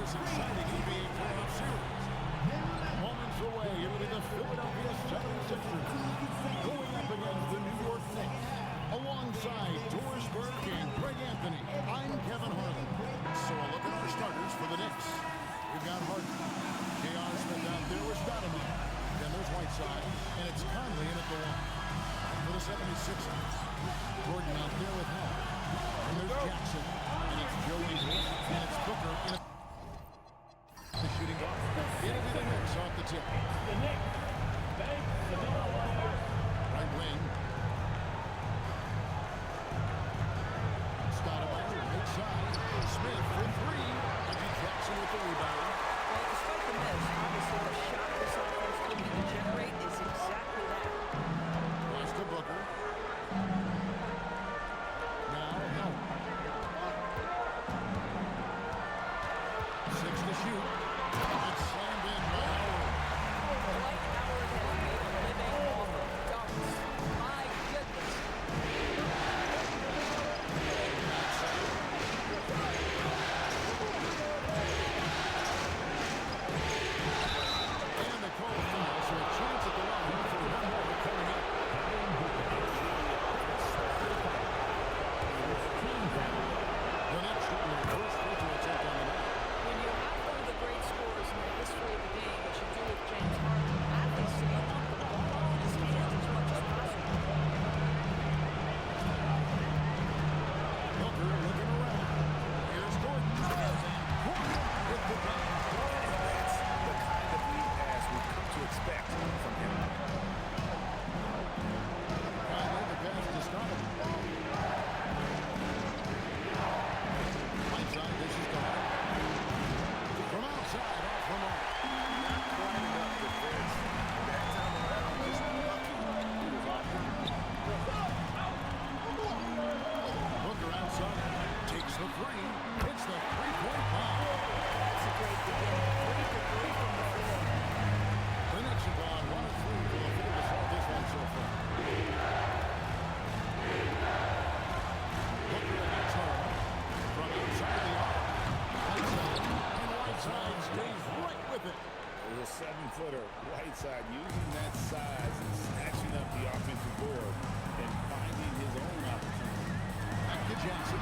this exciting NBA playoff series. Moments away, it'll be the Philadelphia 76ers going up against the New York Knicks. Alongside Doris Burke and Greg Anthony, I'm Kevin Harlan. So a look at our starters for the Knicks. We've got Harden, J.R. Smith out there with Stoudemire. Then there's Whiteside, and it's Conley in at the one. For the 76ers, Gordon out there with Hall. And there's Jackson, and it's Joe Ingles, and it's Booker in the shooting guard. It'll be the Knicks off the tip. The Knicks. Right wing. Stoudemire, right side. Smith for three. Reggie Jackson with the rebound. Well, despite the miss, obviously the shot this offense looking to generate is exactly that. Pass to Booker. Now Howard. 6 to shoot. It's slammed in by Howard. Dwight Howard has made a living off of dunks. My goodness. And they call the foul, so a chance at the line for one more coming up. The next shooting their first free throw attempt on the night. When you have one of the great scorers in the history of the game, as you do with James Harden, athletes say you want the ball in his hands as much as possible. Booker looking around. Here's Gordon. Gordon with the ball. That's the kind of lead pass we've come to expect from him. Conley the pass to Stoudemire. Whiteside, this is the hard. From outside, off the mark. Not quite enough defense. That time around, just lucky. He was off. Booker outside. Takes the three. Hits the three-point bomb. That's a great beginning. 3 for 3 from the floor. The Knicks have gone 1 of 3 for the field to start this one so far. Booker against Harden. From outside the arc. Whiteside. And Whiteside stays right with it. It was a 7-footer. Whiteside using that size and snatching up the offensive board and finding his own opportunity. Back to Jackson.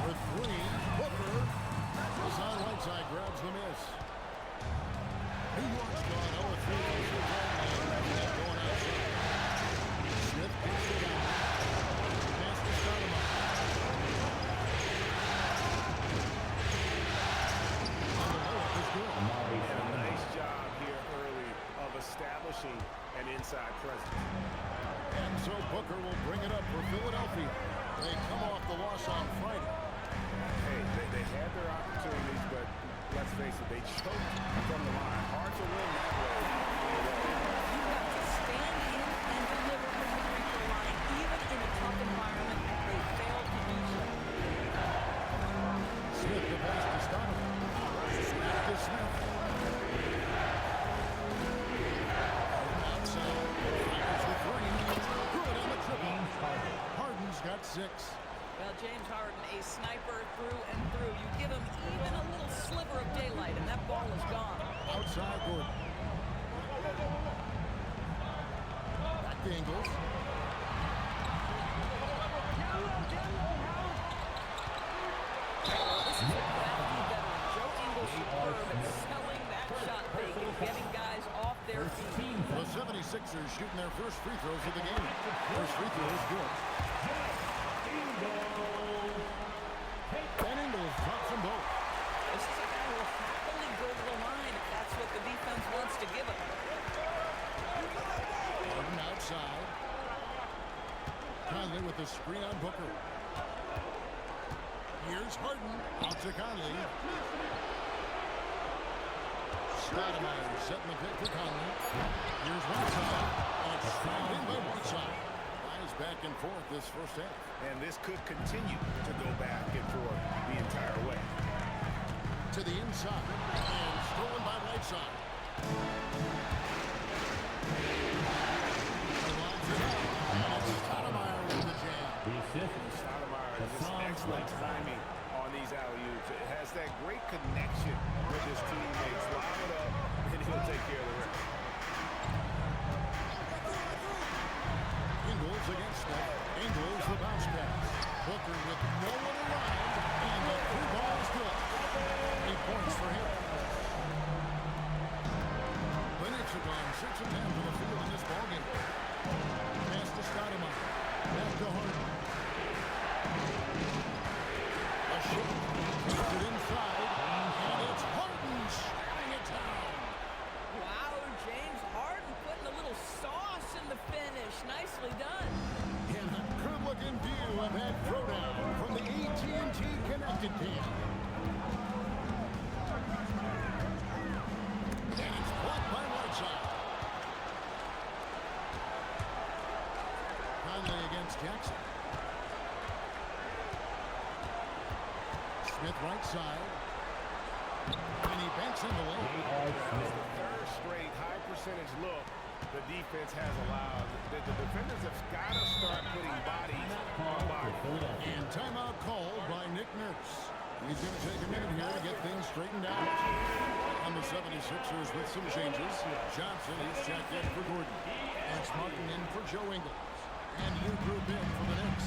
For three. Booker. Hassan Whiteside grabs the miss. New York's gone 0 of 3 goes to that going outside. Smith picks it out. Pass to Stoudemire. On the layup is good. And a nice job here early of establishing an inside presence. And so Booker will bring it up for Philadelphia. They come off the loss on Friday. Hey, they had their opportunities, but let's face it, they choked from the line. Hard to win that way. You have to stand in and deliver from the free throw line, even in a tough environment. They failed to do so. Smith the pass to Stoudemire. Snap to Smith. Harden outside. Fires the three. Good on the triple. Harden's got 6. Well, James Harden, a sniper through and through. You give him even a little sliver of daylight, and that ball is gone. Outside Gordon. Back to Ingles. This is a crafty veteran. Joe Ingles superb at selling that shot fake and getting guys off their feet. The 76ers shooting their first free throws of the game. First free throw is good. And Ingles drops them both. This is a guy who will happily go to the line if that's what the defense wants to give him. Harden outside. Conley with the screen on Booker. Here's Harden. Out to Conley. Stoudemire setting the pick for Conley. Here's Whiteside. And it's fouled in by Whiteside. Guys back and forth this first half. And this could continue to go back and forth the entire way. To the inside. And stolen by Whiteside. He lines it up. And it's Stoudemire with the jam. Stoudemire has excellent timing on these alley-oops. It has that great connection with his teammates. Line it up, and he'll take care of the rest. Ingles against Smith. Ingles the bounce pass. Booker with no one around, and the three ball is good. 8 points for him. The Knicks are gone 6 of 10 to the field in this ballgame. Pass to Stoudemire. Back to Harden. A shot. Takes it inside, and it's Harden shutting it down. Wow, James Harden putting a little sauce in the finish. Nicely done. And a good-looking view of that throwdown from the AT&T connected cam. And it's blocked by Whiteside. Conley against Jackson. Smith right side. And he banks in the lane. That's the third straight high percentage look the defense has allowed. The defenders have got to start putting bodies on bodies. And timeout called by Nick Nurse. He's going to take a minute here to get things straightened out. On the 76ers with some changes. Johnson is checked in for Gordon. And Martin in for Joe Ingles. And new group in for the Knicks.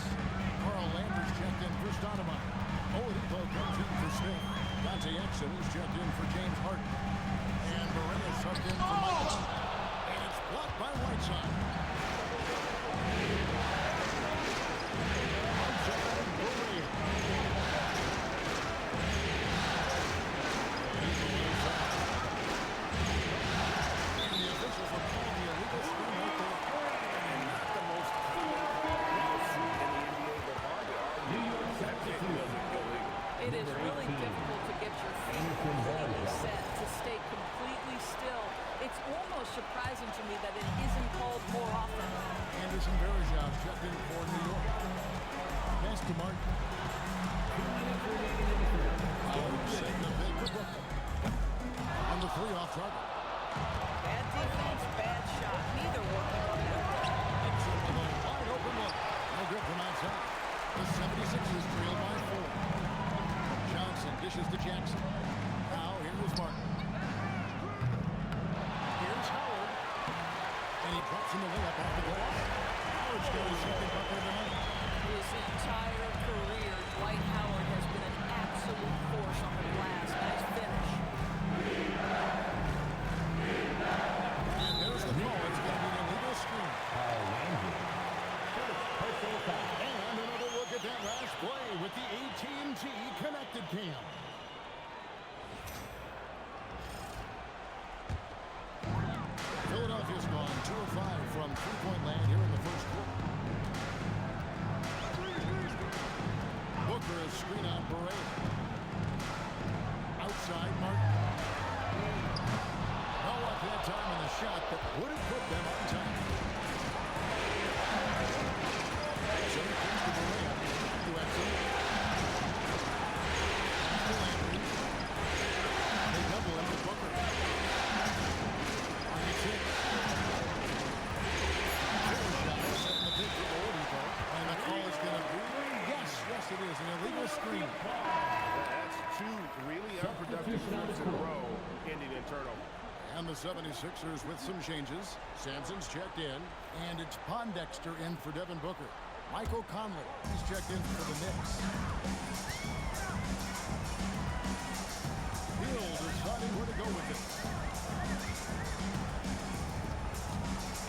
Carl Landers checked in for Stoudemire. Oladipo comes in for Smith. Dante Exum is checked in for James Harden. And Moreno subbed in for Mike Conley. And it's blocked by Whiteside. And the officials are calling the illegal screen right there. And not the most common call in the NBA, but hard to argue that it wasn't illegal. It is really difficult to get your feet completely set, to stay completely still. It's almost surprising to me that it isn't called more often. Anderson Varejao checked in for New York. Pass to Martin. Setting the big for Brooklyn. On the 3 off target. Bad defense, bad shot. Neither working on that play. Exum with a wide open look. No good from outside. The 76ers trail by 4. Johnson dishes to Jackson. Now here's Martin. Here's Howard. And he drops him the layup off the glass. Howard's got his second bucket of the night. His entire career, Dwight Howard has been an absolute force on the glass. Nice finish. And there's the call. It's going to be an illegal screen. And another look at that last play with the AT&T connected cam. Philadelphia's gone 2 of 5 from three-point land here in the first quarter. Booker is screen on Barea. Outside Martin. No luck that time in the shot, but would have put them on time. So it comes to Barea. To Exum. To Landry. They double him with Booker. On the 6. Varejao setting the pick for Oladipo. And the call is going to be, yes it is, an illegal screen. That's 2 really unproductive moves in a row, ending in turnover. And the 76ers with some changes. Sampson's checked in, and it's Pondexter in for Devin Booker. Michael Conley, he's checked in for the Knicks. Hill deciding where to go with it.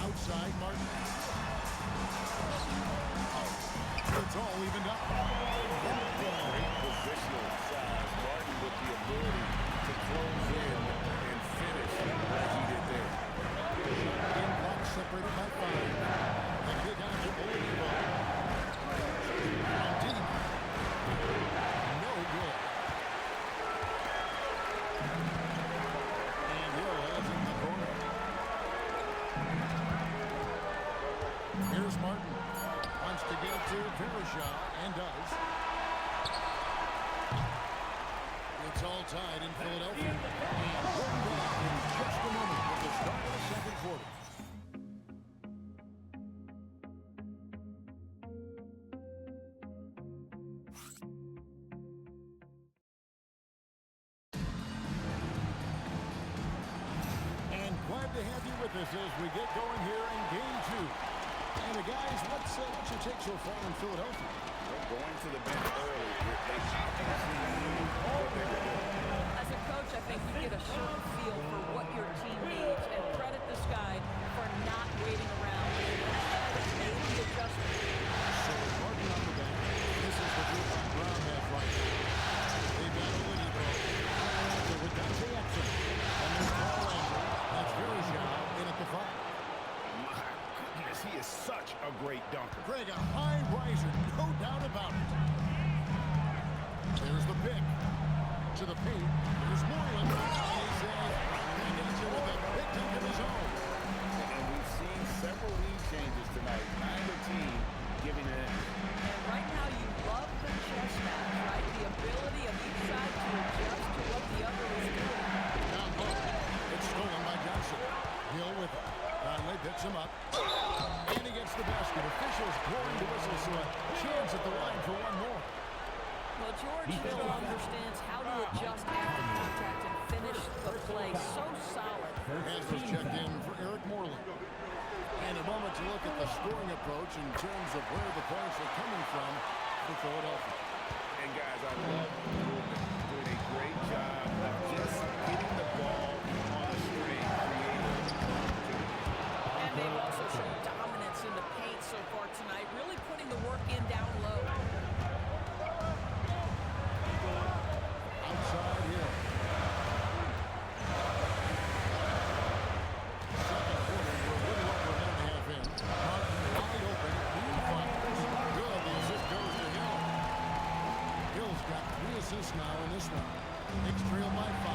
Outside Martin. It's all evened up. Great positional size. Martin with the ability to close in and finish like he did there. In block separated by 5. And kick out to Oladipo. On deep. No good. And Hill has in the corner. Here's Martin. Wants to get it to Varejao, and does. It's all tied in Philadelphia. And we'll be back in just a moment with the start of the second quarter. this as we get going here in game two. And guys, what's your take so far in Philadelphia? They're going to the bench early. They obviously knew what they were doing. As a coach, I think you get a certain feel for what your team needs, and credit this guy for not waiting around and made the adjustment. So Martin on the bench. This is the group that Brown has right now. They've got Oladipo. With Dante Exum. And then Carl Landry. That's very shallow in at the 5. My goodness, he is such a great dunker. Greg, a high riser, no doubt about it. There's the pick. To the paint. There's Moreland. And he says he needs it with a big dunk of his own. And we've seen several lead changes tonight. Neither team giving it in. And right now you love the chess match, right? The ability of each side to adjust to what the other is doing. Down low. It's stolen by Johnson. Hill with it. Conley picks him up. And he gets the basket. Officials blowing the whistle, so a chance at the line for one more. Well, George Hill understands how to adjust after contact and finish the play so solid. Hands was checked in for Eric Moreland. And a moment to look at the scoring approach in terms of where the points are coming from for Philadelphia. And guys, I love Ruben doing a great job of just getting the ball on a string, creating opportunity. And they've also shown dominance in the paint so far tonight, really putting the work in down low. Outside here. Second quarter, we're a little over a minute and a half in. Martin wide open. He fires. Good. The assist goes to Hill. Hill's got 3 assists now in this one. Knicks trail by 5.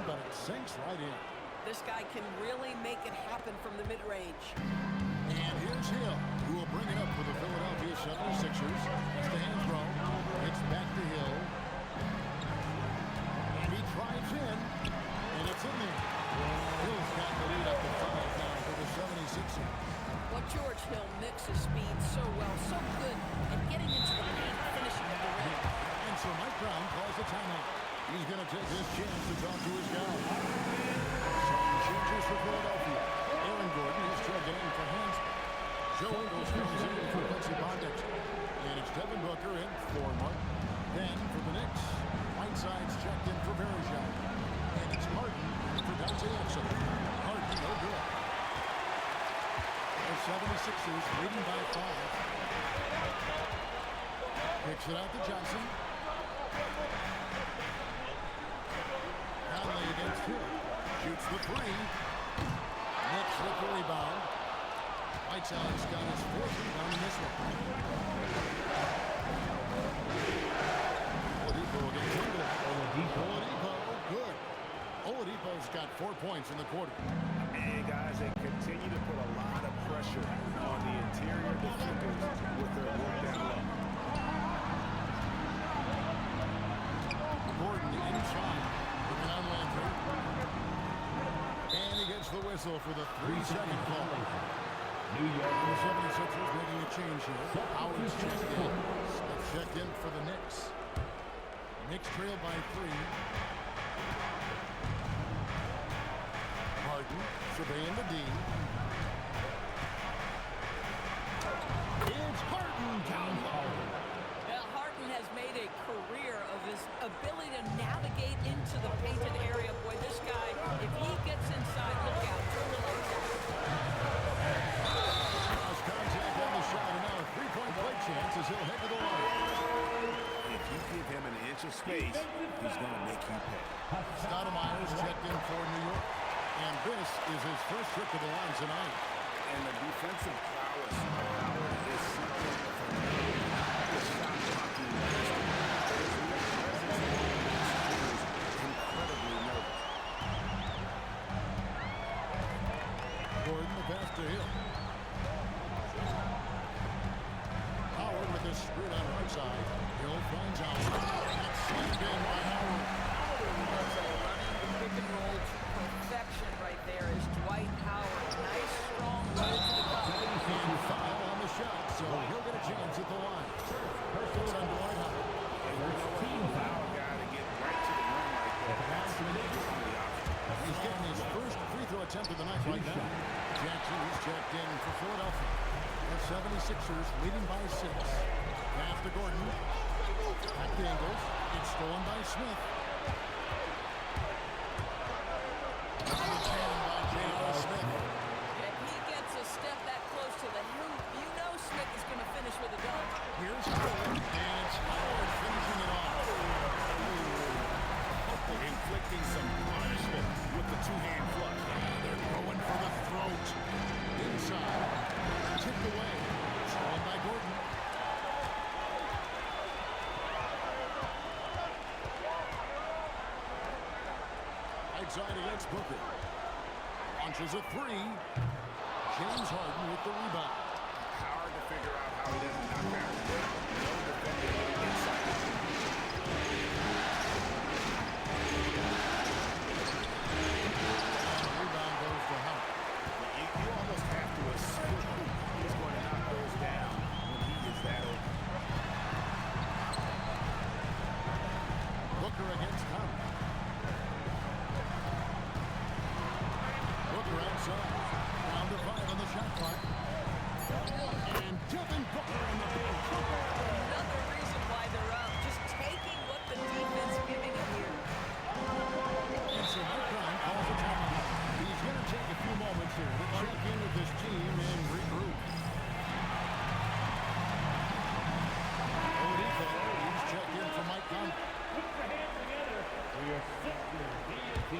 But it sinks right in. This guy can really make it happen from the mid-range. And here's Hill, who will bring it up for the Philadelphia 76ers. It's the hand throw. It's back to Hill. And he drives in. And it's in there. Hill's got the lead up to 5 now for the 76ers. Well, George Hill mixes speed so well, so good at getting into the paint, finishing at the rim. And so Mike Brown calls a timeout. He's going to take this chance to talk to his guys. Some changes for Philadelphia. Aaron Gordon is checked in for Hansel. Joe Ingles comes in for Quincy Bondage. And it's Devin Booker in for Martin. Then for the Knicks, Whiteside's checked in for Verjao. And it's Martin in for Dante Exum. Martin, no good. The 76ers leading by 5. Kicks it out to Johnson. Conley against Hill. Shoots the 3. Knicks with the rebound. Whiteside's got his 4th rebound in this one. Oladipo against Ingles. Oladipo, good. Oladipo's got 4 points in the quarter. And guys, they continue to put a lot of pressure on the interior defenders with their work down low. Gordon inside. Looking on Landry. And he gets the whistle for the 3-second call. The 76ers making a change here. Howard's checked in. Smith checked in for the Knicks. Knicks trail by 3. Harden surveying the D. It's Harden down low. Now, Harden has made a career of his ability to navigate into the painted area. Boy, this guy, if he gets inside, look out. Turn the lights out. Cross contact on the shot, and now a 3-point play chance as he'll head to the line. If you give him an inch of space, he's going to make you pay. Stoudemire's checked in for New York. And this is his first trip to the line tonight. And the defensive prowess of Howard is something phenomenal. The shot blocking master. His presence is incredibly nervous. Gordon, the pass to Hill. Howard with his screen on right side. Hill finds Howard. And it's slammed in by Howard. Pick and roll to perfection right there is Dwight Howard. Nice, strong roll to the cup. And foul on the 10th of the night right now. Jackson is checked in for Philadelphia. The 76ers leading by 6. Pass to Gordon. Back to Ingles. It's stolen by Smith. Smith. If he gets a step that close to the hoop, you know Smith is going to finish with a dunk. Here's Howard, and it's Howard finishing it off. Inflicting some punishment with the two-hand flush. They're going for the throat. Inside. Tipped away. Stolen by Gordon. Right side against Booker. Launches a 3. James Harden with the rebound. Hard to figure out how he doesn't knock down. No defender inside the team. Rebound goes to Howard. You almost have to assume he's going to knock those down when he is that open. Booker against Howard. Booker outside. Down to 5 on the shot clock. And Devin Booker in the paint. Another reason why they're up. Just taking what the defense is giving him here. And so Mike Brown calls a timeout. He's going to take a few moments here to check in with his team and regroup. Oladipo, he's checked in for Mike Conley. Put your hands together for your Sixers EST.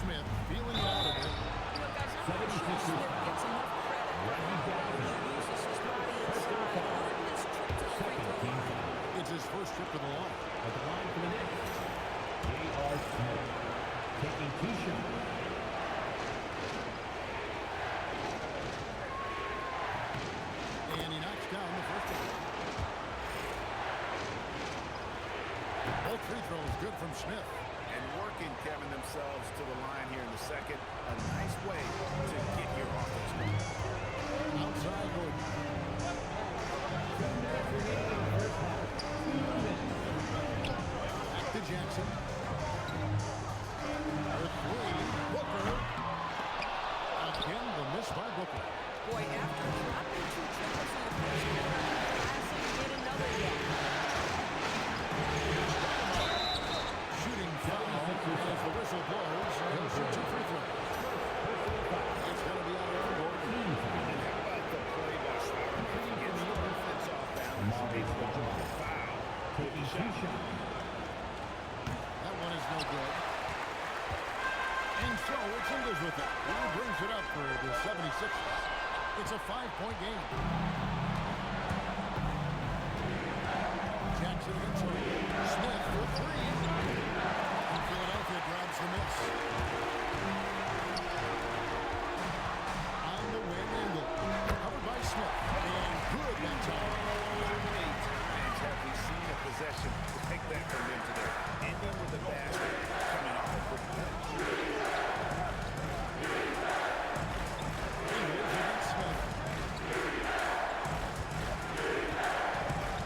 Smith feeling out of it. You know, guys, I'm not sure Smith gets enough credit for how he uses his body inside. On this trip to the free throw line. It's his first trip to the line. At the line for the Knicks, J.R. Smith taking 2 shots. And he knocks down the first one. Both free throws good from Smith. And working, Kevin, themselves to the line here in the second. A nice way to get your offense going. Outside Gordon. Back to Jackson. The 3. Booker. Again, the miss by Booker. Boy, after dropping 2 triples in the first quarter, hasn't hit another yet. Shooting foul as the whistle blows. He'll shoot 2 free throws. It's going to be out of Gordon. And how about the play by Schwarber? He gets the defense off balance. He's able to draw the foul. Taking 2 shots. That one is no good. And so it's Ingles with it. He brings it up for the 76ers. It's a 5-point game. Jackson against Smith for 3. And Philadelphia grabs the miss. On the win, Ingles. Covered by Smith. And good that time. And have we seen a possession to take that from them today? Ending with the basket coming off a quick play. Ingles against Smith.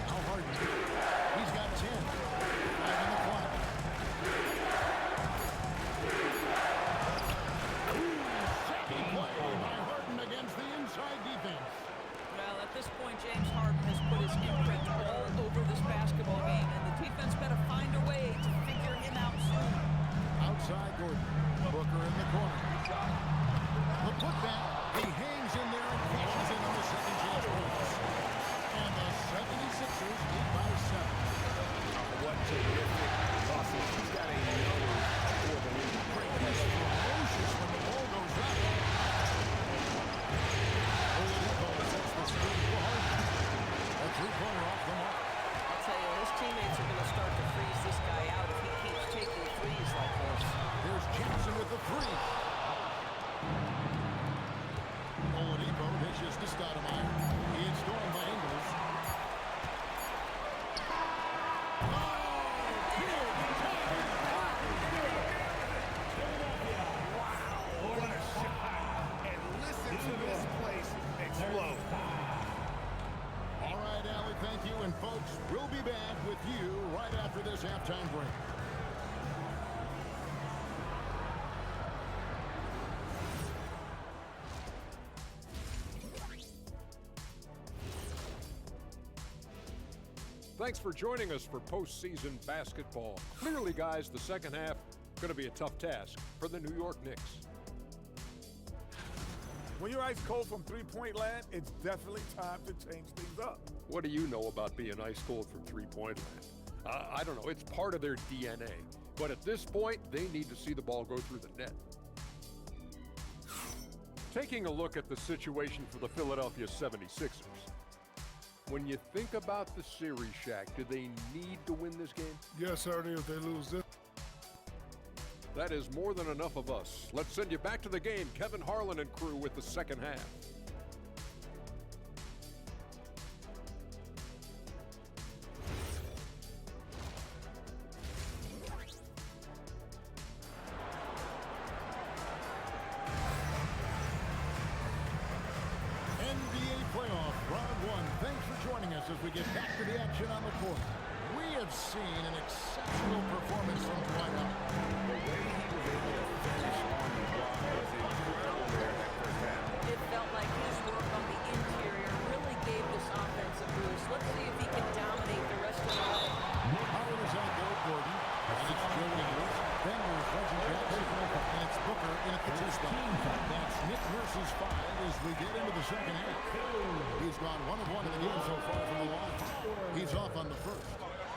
Now Harden. He's got 10. 5 on the clock. Second play by Harden against the inside defense. Well, at this point, James Harden has put his imprint all over this basketball game, and the defense better find a way to figure him out soon. Outside Gordon. Booker in the corner. The putback. He hangs in there and cashes in on the second chance points. And the 76ers lead by 7. What terrific losses. He's got a nose for the lead. He's ferocious when the ball goes up. Oladipo sets the screen for Harden. A 3-pointer off the mark. I'll tell you, his teammates are going to start to freeze this guy out if he keeps taking threes like this. There's Jackson with the 3. Oladipo dishes to Stoudemire. It's stolen by Ingles. What a shot. And listen to this place explode. All right, Allie, thank you. And folks, folks. We'll be back with you right after this halftime break. Thanks for joining us for postseason basketball. Clearly, guys, the second half going to be a tough task for the New York Knicks. When you're ice cold from three-point land, it's definitely time to change things up. What do you know about being ice cold from three-point land? I don't know. It's part of their DNA. But at this point, they need to see the ball go through the net. Taking a look at the situation for the Philadelphia 76ers. When you think about the series, Shaq, do they need to win this game? Yes, sir, if they lose this. That is more than enough of us. Let's send you back to the game. Kevin Harlan and crew with the second half. NBA playoff round one. Thanks for joining us as we get back to the action on the court. We have seen an exceptional performance from Dwight Howard. The way he was able to finish on the block was incredible there in that first half. It felt like his work on the interior really gave this offense a boost. Let's see if he can dominate the rest of the way. Howard is out there, Gordon. And it's Joe Ingles. Then there's Reggie Jackson. And it's Booker in at the two-spot. That's Nick Nurse's 5 as we get into the second half. He's gone 1 of 1 in the game so far from the line. He's off on the first.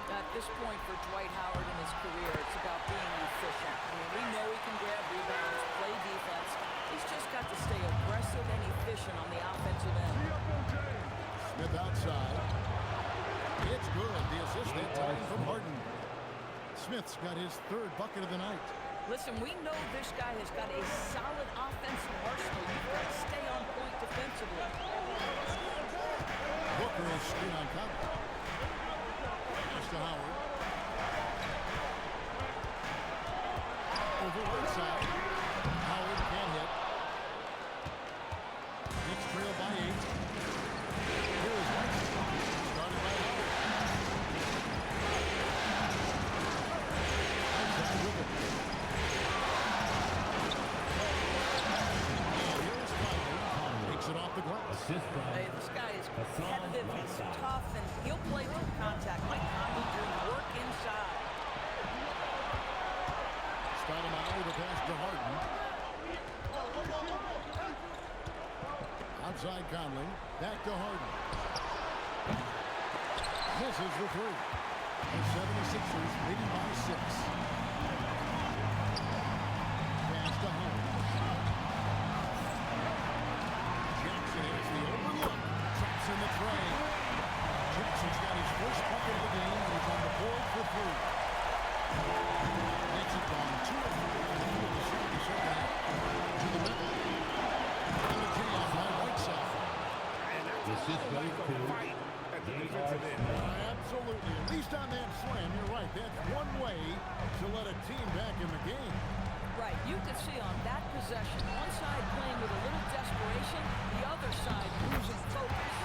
At this point for Dwight Howard in his career, it's about being efficient. I mean, we know he can grab rebounds, play defense. He's just got to stay aggressive and efficient on the offensive end. Smith outside. It's good. The assist that time from Harden. Smith's got his 3rd bucket of the night. Listen, we know this guy has got a solid offensive arsenal. You've got to stay on point defensively. Booker is screen on cover. To Howard. Over one side. Howard can hit. Knicks trail by 8. Here is White. Started by Howard. Outside with it. And here's Conley. Takes it off the glass. Hey, this guy is competitive, he's tough, and he'll play through contact. Mike Conley doing work inside. Stoudemire with a pass to Harden. Outside Conley. Back to Harden. Misses the 3. The 76ers leading by 6. Pass to Howard. Jackson has the open look. Traps in the tray. Jackson's got his first bucket of the game, and he's on the board for 3. Knicks have gone 2 of 3 in the second half. To the middle. And the jam by Whiteside. And that's a fight at the defensive end. Absolutely. At least on that slam, you're right. That's one way to let a team back in the game. Right, you could see on that possession, one side playing with a little desperation, the other side losing focus.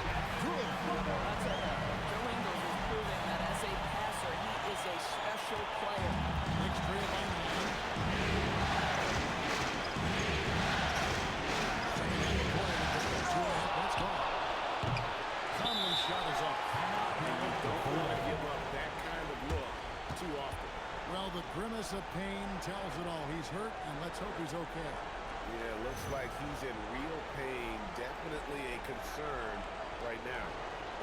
Good. That's it. Joe Ingles is proving that as a passer, he is a special player. Knicks trail by 9. Second half of play. Let's go. Conley's shot is up. Don't want to give up that kind of look too often. Well, the grimace of pain tells it all. He's hurt, and let's hope he's okay. Yeah, looks like he's in real pain. Definitely a concern right now.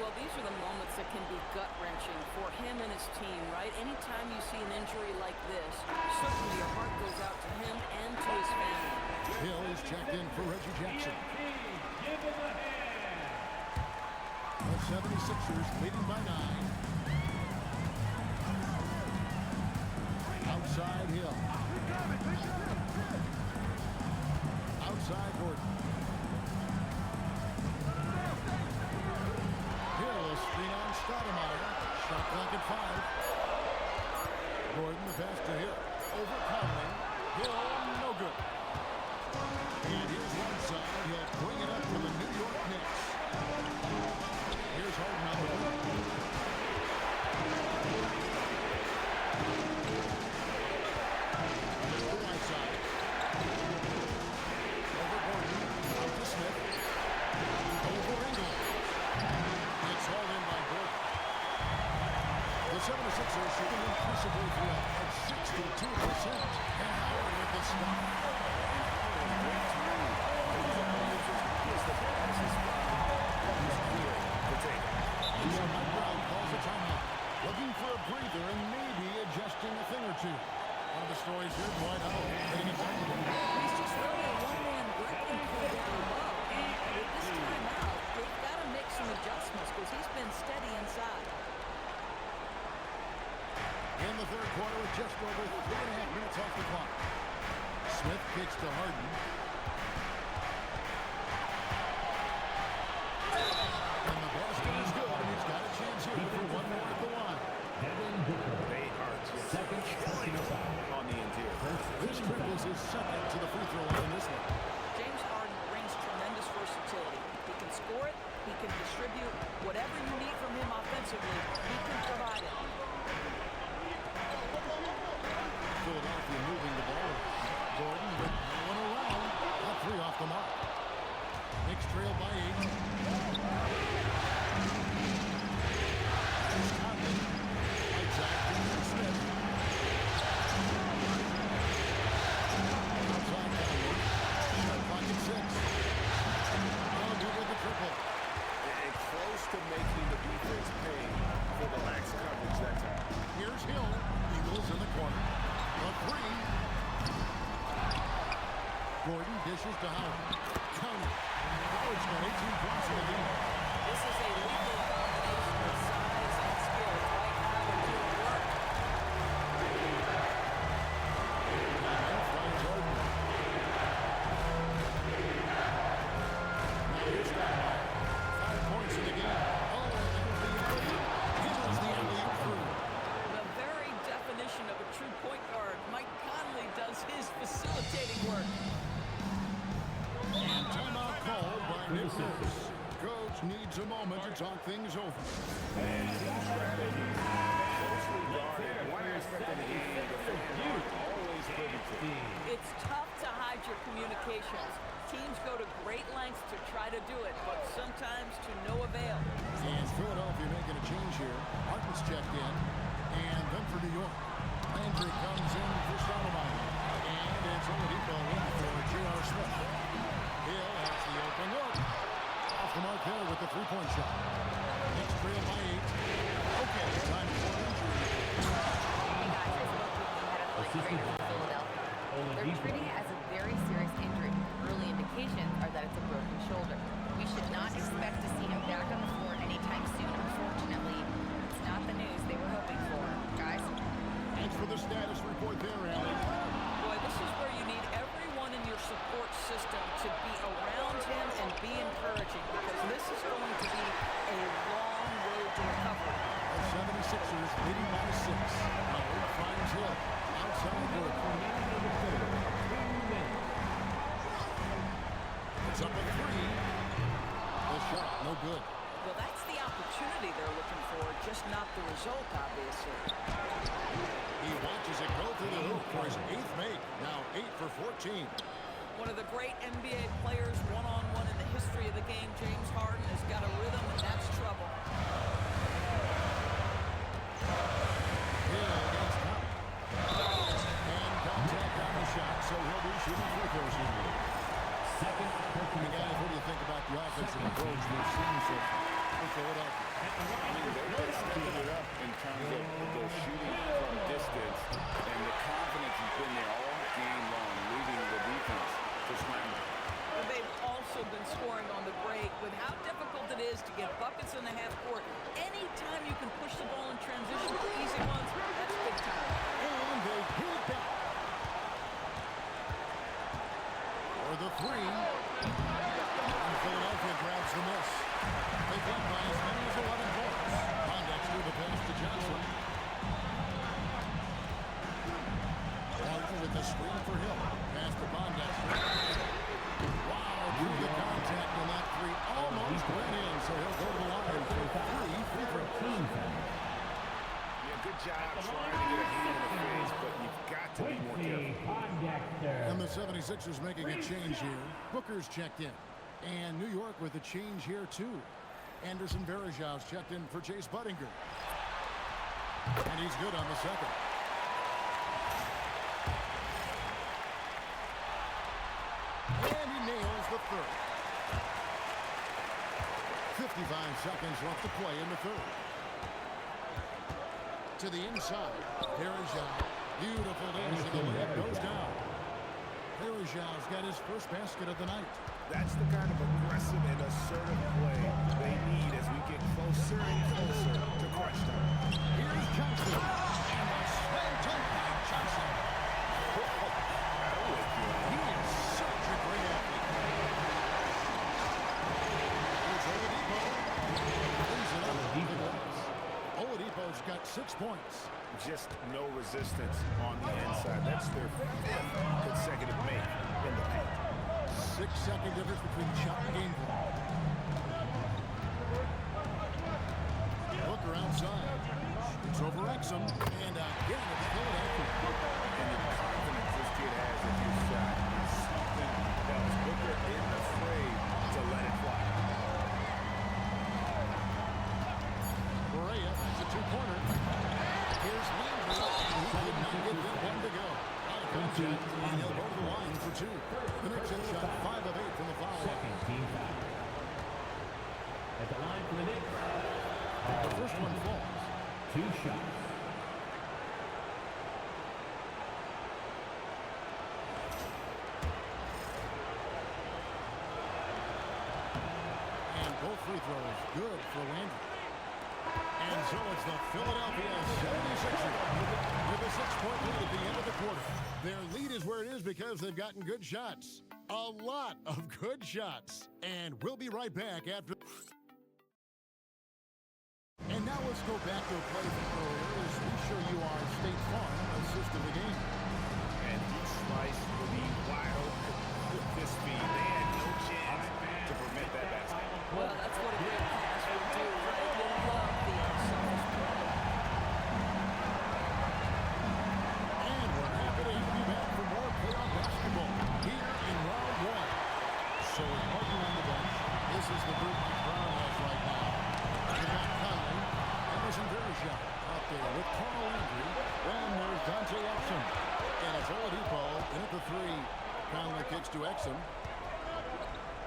Well, these are the moments that can be gut-wrenching for him and his team, right? Anytime you see an injury like this, certainly your heart goes out to him and to his family. Hill is checked in for Reggie Jackson. The 76ers leading by 9. Outside Hill. Outside Gordon. Hill is screen on Stoudemire. Shot clock at 5. Gordon the pass to Hill. Over Conley. Hill no good. And here's one side. He'll bring it up for the New York Knicks. Here's Harden on the wing. 76ers shooting impressively well at 62%. And Howard with the stop. Great timing. He's the fastest spot. He's clear to take. Mike Brown calls a timeout. Looking for a breather and maybe adjusting a thing or two. One of the stories here, Dwight Howard hitting his ankle. He's just really a one-man wrecking crew down low. And with this timeout, they've got to make some adjustments because he's been steady inside. In the third quarter with just over 3.5 minutes off the clock. Smith kicks to Harden. And the basket is good, and he's got a chance here for one more at the line. They are just killing him on the interior. This trip is his second to the free throw line in this one. James Harden brings tremendous versatility. He can score it, he can distribute. Whatever you need from him offensively, he can provide it. Philadelphia moving the ball. Gordon with no one around. Got three off the mark. Knicks trail by 8. Conley. Lights out to Smith. Outside Conley. Shot clock at 6. Now good with the triple. And close to making the defense pay for the lax coverage that time. Here's Hill. Eagles in the corner. A three. Gordon dishes to Howard. Count it. Howard's got 18 points in the game. This is a lethal combination of size and skill. Dwight Howard doing work. And finds Harden. Now here's Stoudemire. 5 points in the game. Oh, and there's the alley. Handles the alley through. The very definition of a true point guard. Mike Conley does his facilitating work. And timeout called by Nick Nurse. Coach needs a moment to talk things over. And team strategy. Closely guarded. One aspect of the game that fans aren't always privy to. It's tough to hide your communications. Teams go to great lengths to try to do it, but sometimes to no avail. And Philadelphia making a change here. Martin's checked in. And then for New York. Landry comes in for Stoudemire. And it's Oladipo in for J.R. Smith. Hill has the open look. Off the mark there with the three-point shot. Knicks trail by 8. Okay, time for injury. Hey guys, I spoke with the head athletic trainer for Philadelphia. They're treating it as a very serious injury. Early indications are that it's a broken shoulder. We should not expect to see him back on the floor anytime soon. Unfortunately, it's not the news they were hoping for. Guys? Thanks for the status report there, Allie. Boy, this is where you need everyone in your support system to be around him and be encouraging, because this is going to be a long road to recovery. The 76ers leading by 6. Howard finds Hill. Outside Gordon. It's up a 3. The shot, no good. Well, that's the opportunity they're looking for, just not the result, obviously. He watches it go through the hoop for his 8th make. Now 8 for 14. One of the great NBA players, one-on-one in the history of the game, James Harden, has got a rhythm, and that's trouble. Hill against Conley. And contact on the shot, so he'll be shooting free throws here. Guys, what do you think about the offensive approach we've seen so far for Philadelphia? I mean, they've been stepping it up in terms of their shooting from distance, and the confidence has been there all game long, leading the defense to scramble. But they've also been scoring on the break. With how difficult it is to get buckets in the half court, anytime you can push the ball in transition for easy ones, that's big time. And they hit it back. For the 3. And Philadelphia grabs the miss. They beat by as many as 11 points. Bondex through the pass to Johnson. Harden with the screen for Hill. Pass to Bondex. Wow, through the contact on that 3. Almost went in, so he'll go to the line for 3 free throws. Yeah, good job trying to get a hand in the face, but you've got to be more careful. And the 76ers making a change here. Booker's checked in. And New York with a change here, too. Anderson Varejão's checked in for Chase Budinger. And he's good on the second. And he nails the third. 55 seconds left to play in the third. To the inside. Perigin. Beautiful dash to the lip. Goes down. Perigin's got his first basket of the night. That's the kind of aggressive and assertive play they need as we get closer and closer to crunch time. Here's Johnson. And a slam dunk by Johnson. He is such a great athlete. Here's Oladipo. Brings it up to the glass. Oladipo's got 6 points. Just no resistance on the inside. That's their 5th consecutive make in the paint. 6-second difference between shot and game ball. Booker outside. It's over Exum. And again it's Philadelphia. And the confidence this kid has in his shot is something else. Booker isn't afraid to let it fly. Correa has a two-pointer. Here's Landry. And he did not get that one to go. Out of contact. And he'll go to the line for 2. The Knicks have shot 5 of 8 from the foul. Second team foul. At the line for the Knicks. The first one falls. 2 shots. And both free throws good for Landry. And so it's the Philadelphia 76ers with a 6-point lead at the end of the quarter. Their lead is where it is because they've gotten good shots. A lot of good shots. And we'll be right back after. And now let's go back to a play from earlier as we show you our State Farm assist of the game. And he sliced the wide open with this speed. They had no chance to prevent that basket. Well, that's what a great pass would do, right? You love the unselfish play. And we're happy to have you back for more playoff basketball here in round 1. So with Martin on the bench, this is the group that Brown has right now. We've got Conley, Emerson Verija out there with Carl Landry. Then there's Dante Exum. And it's Oladipo in at the 3. Conley kicks to Exum.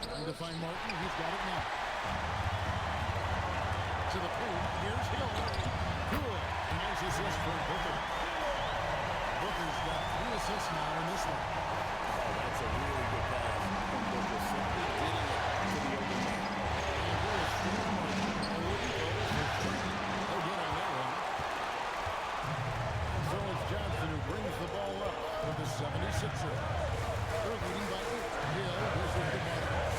Trying to find Martin. He's got it now. To the paint. Here's Hill. Good. Nice assist for Booker. Booker's got 3 assists now in this one. Oh, that's a really good pass from Booker. Simply getting it to the open man. And here's Oladipo for 3. No good on that one. And so it's Johnson who brings the ball up for the 76ers. They're leading by 8. Hill goes with the ball.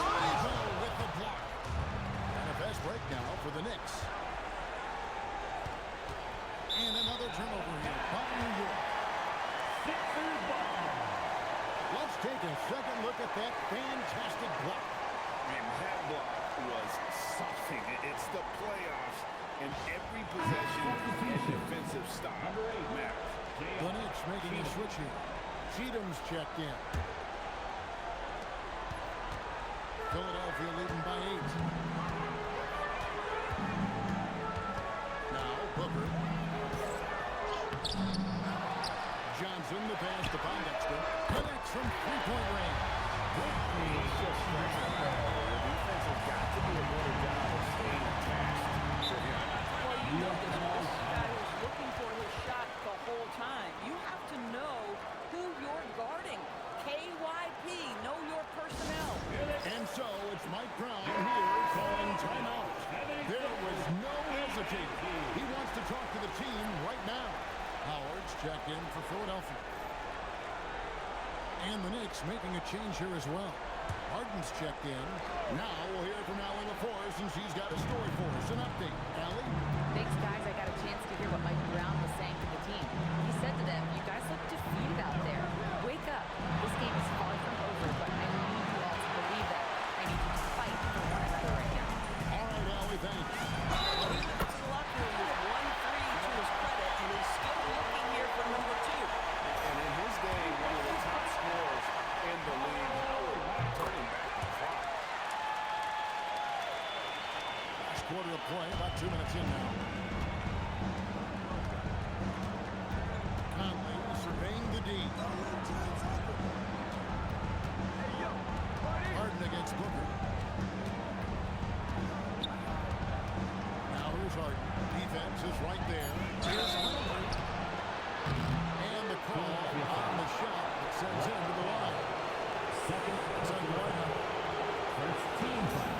Oladipo with the block. And a fast break now for the Knicks. And another turnover here by New York. Sixers ball. Let's take a second look at that fantastic block. And that block was something. It's the playoffs, and every possession and defensive stop matters. The Knicks making a switch here. Cheatham's checked in. Philadelphia leading by 8. Now Booker. Johnson, the pass to Pondexter. Connects from three-point range. It's just the defense has got to be a better job of staying attached to him. Well, you know that this guy was looking for his shot the whole time. You have to know who you're guarding. KYP, know your personnel. And so it's Mike Brown here calling timeout. There was no hesitating. He wants to talk to the team right now. Howard's checked in for Philadelphia. And the Knicks making a change here as well. Harden's checked in. Now we'll hear from Allie LaForce since she's got a story for us. An update. Allie? Thanks, guys. I got a chance to hear what Mike Brown was saying to the team. He said to them, you guys look defeated out there. Wake up. This game is far from over, but I need you all to believe that. I need you to fight for one another right now. All right, Allie, thanks. Well, he went to the locker room with 1 3 to his credit, and he's still looking here for number 2. And in his day, one of the top scorers in the league, Howard turning back the clock. quarter of play, about 2 minutes in now. Conley surveying the D. Harden against Booker. Now here's Harden. Defense is right there. Here's Conley. And the call on the shot that sends him to the line. Second first team foul.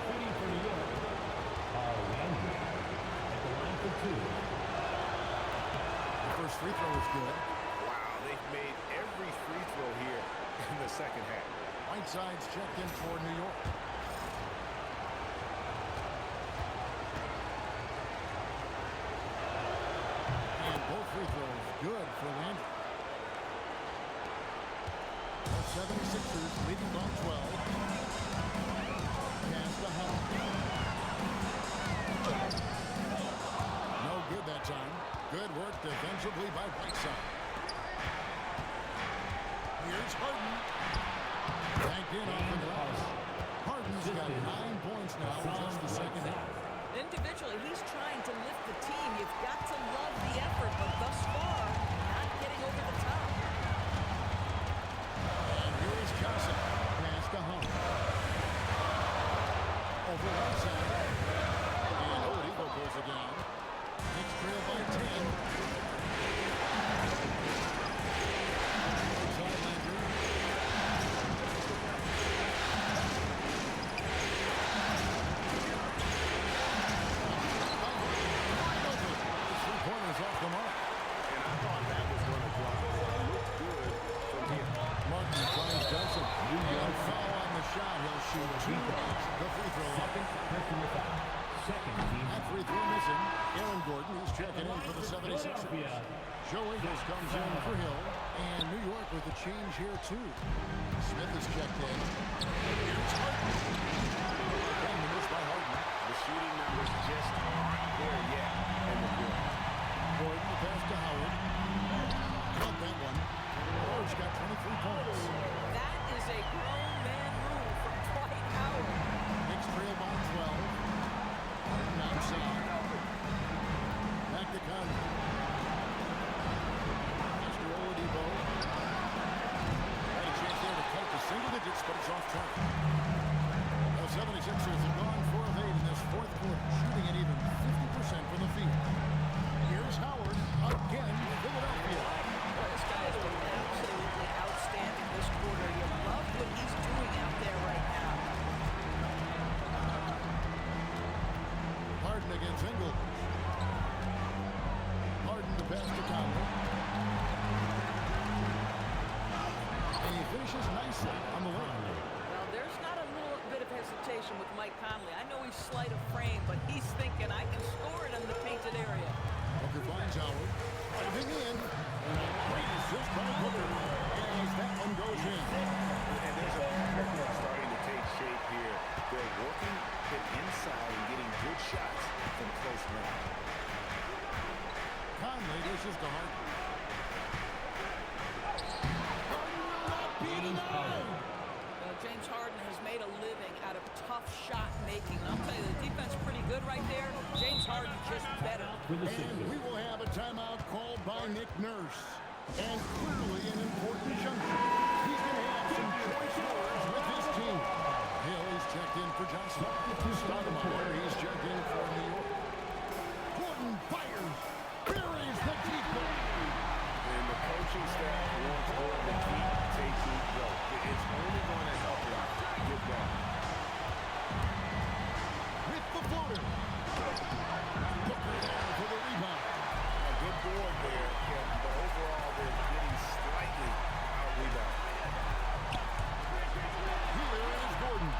Shooting for New York, Landry at the line for 2. The first free throw is good. Wow, they've made every free throw here in the second half. Whiteside's checked in for New York. And both free throws good for Landry. The 76ers leading by 12. Pass to Hunt. No good that time. Good work defensively by Whiteside. Here's Harden. Back in off the glass. Harden's got 9 points now in just the second half. Individually, he's trying to lift the team. You've got to love the effort, but thus far, not getting over the top. And here's Johnson. Pass to Hunt. Over one side. And Oladipo pulls it down. Knicks trail by 10. Inside Landry. Wide open. Three-pointers off the mark. And I thought that was going to drop. It looked good from here. Martin finds Johnson. And foul on the shot. He'll shoot 2 points. The free throw up. Personal foul. Second team. That free throw missing. Aaron Gordon is checking in for the 76ers. Joe Ingles comes in for Hill. And New York with a change here, too. Smith is checked in. Here's Harden. And the miss by Harden. The shooting numbers just aren't there yet in the field. Gordon the pass to Howard. Caught that one. Howard's got 23 points. That is a grown man move from Dwight Howard. Knicks trail by 12. Harden outside. Back to Conley. Mr. Oladipo. Had a chance there to cut to single digits, but it's off target. The 76ers have gone 4 of 8 in this fourth quarter, shooting at even 50% from the field. Here's Howard again, Philadelphia. Well, this guy has been absolutely outstanding this quarter. You love what he's doing out there right now. Harden against Ingles. Harden to pass to Conley. And he finishes nicely on the wing. Well, there's not a little bit of hesitation with Mike Conley. I know he's slight of frame, but he's thinking, I can score it in the painted area. Booker finds Howard. Driving in. And a great assist by Booker. As that one goes in. And there's a pattern starting to take shape here. They're working it inside and getting good shots from close range. Conley dishes to Harden. Harden will not beat an eye. James Harden has made a living out of tough shot making. I'll tell you, the defense pretty good right there. James Harden just better. And we will have a timeout called by Nick Nurse. And clearly an important juncture. He's going to have some choice words with his team. Hill is checked in for Johnson. Stoudemire, he's checked in for New York. Gordon fires. Buries the deep ball. And the coaching staff wants Gordon to keep taking growth. It's only going to help him get better. With the floater. Booker down for the rebound. A good board there, Kevin, but overall they're getting slightly out-rebounded. Here is Gordon.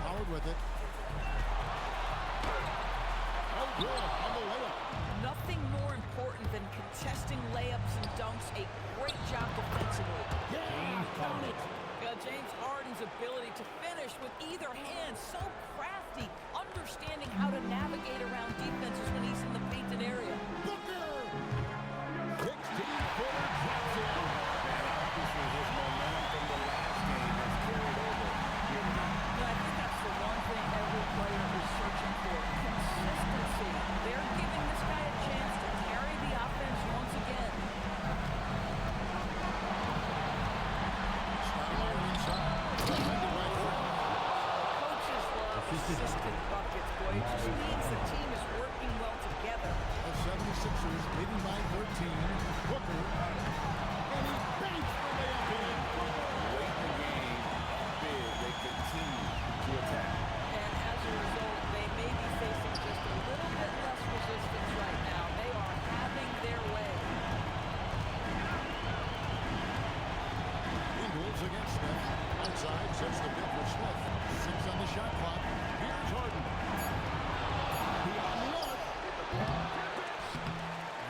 Howard with it. Oh, good on the layup. Nothing more important than contesting layups and dunks. A great job defensively. Yeah, count it. James Harden's ability to finish with either hand, so crafty, understanding how to navigate around defenses when he's in the painted area. Booker! 16-footer drops in. And obviously his momentum from the last game has carried over consistent buckets, boy. It just means the team is working well together. The 76ers leading by 13. Booker. And he banks the layup in. Late in the game, big, they continue to attack. And as a result, they may be facing just a little bit less resistance right now. They are having their way. Ingles against Smith. Outside sets the bid for Smith. 6 on the shot clock. Here's Harden. Beyond the arc.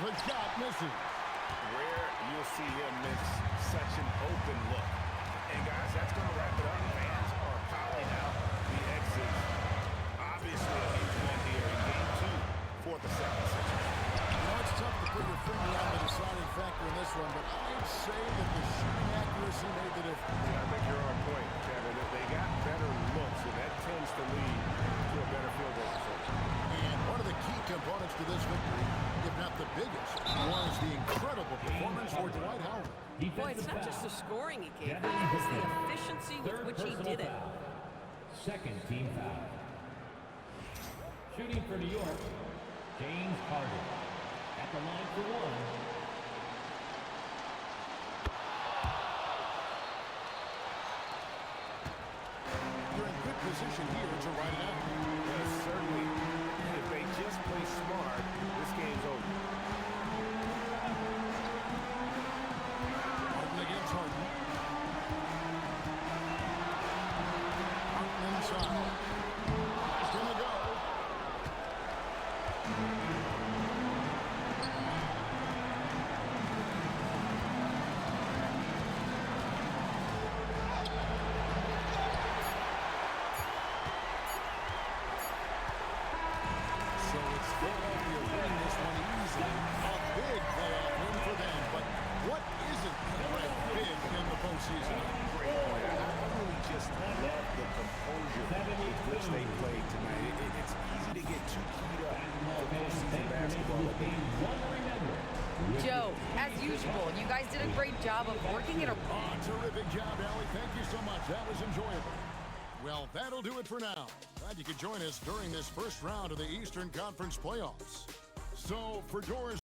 The shot misses. Rare you'll see him miss such an open look. And guys, that's going to wrap it up. Fans are piling out the exits. Obviously a huge win here in game 2 for the 76ers. You know, it's tough to put your finger on the deciding factor in this one, but I'd say that the shooting accuracy made the difference. Yeah, I think you're on point, Kevin. They got better looks, and that tends to lead to a better field goal percentage. And one of the key components to this victory, if not the biggest, was the incredible performance for Dwight Howard. Boy, it's not just the scoring he gave, it was the efficiency with which he did it. Second team foul. Shooting for New York, James Harden. At the line for one. You're in good position here to ride it out. Yes, certainly. If they just play smart, this game's over. Harden against Harden. Harden inside. He's gonna go. So it's Philadelphia winning this one easily. A big playoff win for them. But what isn't quite big in the postseason? Great point. I really just love the composure with which they played tonight. It's easy to get too keyed up for postseason basketball. Joe, as usual, you guys did a great job of working it around. Oh, terrific job, Allie. Thank you so much. That was enjoyable. Well, that'll do it for now. Glad you could join us during this first round of the Eastern Conference playoffs. So, for Doors